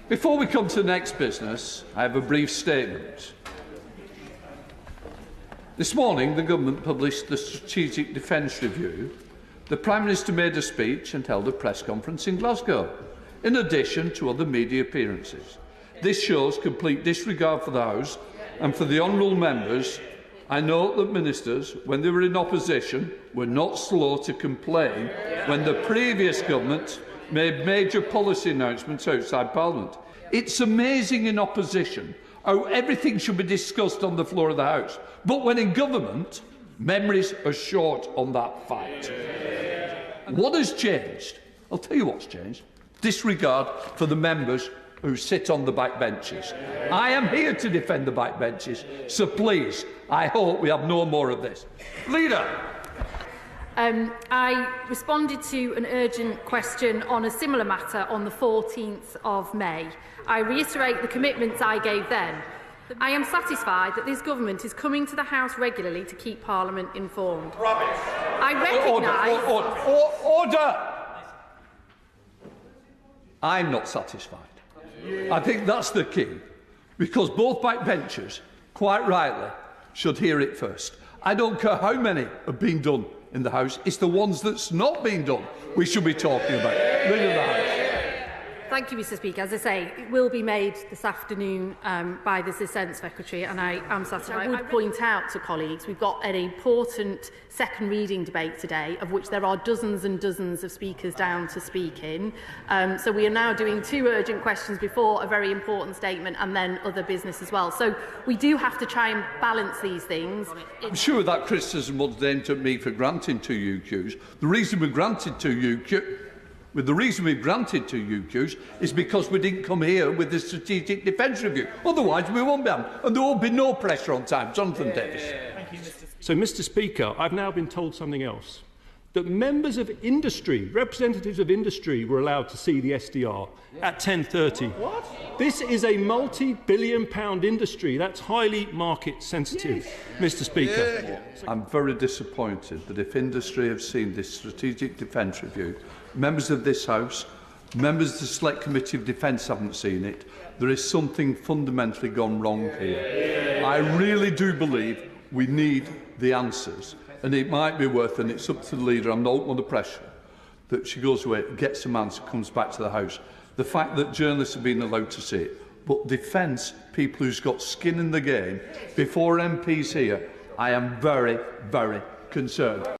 Before we come to the next business, I have a brief statement. This morning, the Government published the Strategic Defence Review. The Prime Minister made a speech and held a press conference in Glasgow, in addition to other media appearances. This shows complete disregard for the House and for the honourable members. I note that ministers, when they were in opposition, were not slow to complain when the previous government made major policy announcements outside Parliament. It's amazing in opposition how everything should be discussed on the floor of the House, but when in government, memories are short on that fact. What has changed? I'll tell you what's changed. Disregard for the members who sit on the backbenches. I am here to defend the backbenches, so please, I hope we have no more of this. Leader. I responded to an urgent question on a similar matter on the 14th of May. I reiterate the commitments I gave then. I am satisfied that this government is coming to the House regularly to keep Parliament informed. Rubbish. I recognise... Order! I'm not satisfied. I think that's the key, because both backbenchers, quite rightly, should hear it first. I don't care how many have been done in the House, it's the ones that's not been done we should be talking about. Rid of the House. Thank you, Mr Speaker. As I say, it will be made this afternoon by the Dissent Secretary, and I am satisfied. I would point out to colleagues we've got an important second reading debate today, of which there are dozens and dozens of speakers down to speak in. So we are now doing 2 urgent questions before a very important statement and then other business as well. So we do have to try and balance these things. I'm sure that criticism was aimed at me for granting 2 UQs. The reason we granted 2 UQs is because we didn't come here with the Strategic Defence Review. Otherwise, we won't be having, and there will be no pressure on time. Jonathan Davis. So, Mr Speaker, I've now been told something else. That members of industry, representatives of industry, were allowed to see the SDR at 10:30. What? This is a multi-billion-pound industry. That's highly market-sensitive, Mr Speaker. I'm very disappointed that if industry have seen this Strategic Defence Review, members of this House, members of the Select Committee of Defence haven't seen it. There is something fundamentally gone wrong here. I really do believe we need the answers. And it might be worth, and it's up to the leader, I'm not under pressure, that she goes away, gets some answer, comes back to the House. The fact that journalists have been allowed to see it, but defence people who's got skin in the game before MPs here, I am very, very concerned.